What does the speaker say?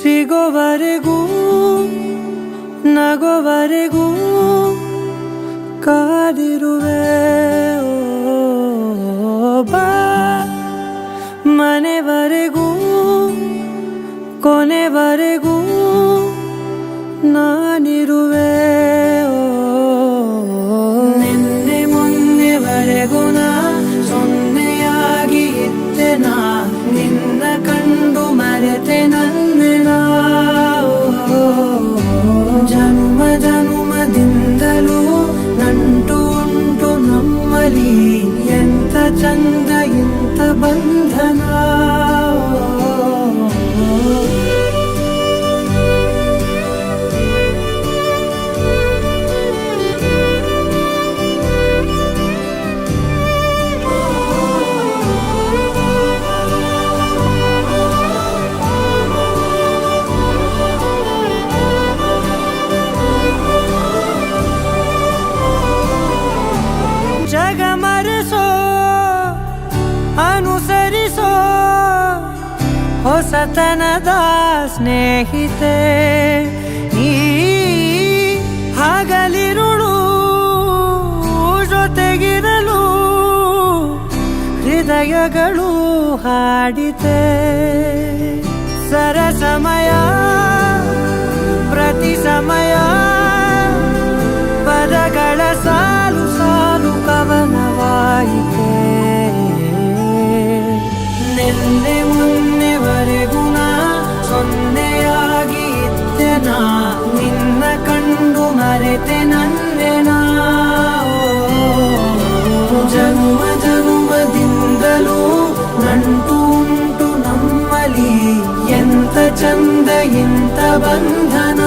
ಸಿಗೋವರೆಗೂ ನಗೋವರೆಗೂ ಕಾದಿರುವೆ ಬಾ ಮನೆವರೆಗೂ ಕೊನೆವರೆಗೂ ನಾನಿರುವೆ ನಿನ್ನೆ ಮೊನ್ನೆವರೆಗೂ ನಾ ಸೊನ್ನೆಯಾಗಿ ಇದ್ದೆ ನಾ ನಿನ್ನ ಕಂಡು ಮರೆತೆ ನನ್ನ ಜನ್ಮ ಜನ್ಮದಿಂದಲೂ ನಂಟು ಉಂಟು ನಮ್ಮಲ್ಲಿ ಎಂತ ಚಂದ ಇಂಥ ಬಂಧನ ಜಗ ಮರೆಸೋ ಅನುಸರಿಸೋ ಹೊಸತನದ ಸ್ನೇಹಿತೆ ನೀ ಹಗಲಿರುಳು ಜೊತೆಗಿರಲು ಹೃದಯಗಳು ಹಾಡಿತೆ ಸರಸಮಯ ಪ್ರತಿ ಸಮಯ ಪದಗಳ ಸಾಲು ಸಾಲು ಕವನವಾಯಿತೆ ನಿನ್ನೆ ಮೊನ್ನೆವರೆಗೂ ನಾ ಸೊನ್ನೆಯಾಗಿ ಇದ್ದೆ ನಾ ನಿನ್ನ ಕಂಡು ಮರೆತೆ ನನ್ನೆ ನಾ ಜನ್ಮ ಜನ್ಮದಿಂದಲೂ ನಂಟು ಉಂಟು ನಮ್ಮಲ್ಲಿ ಎಂತ ಚಂದ ಇಂಥ ಬಂಧನ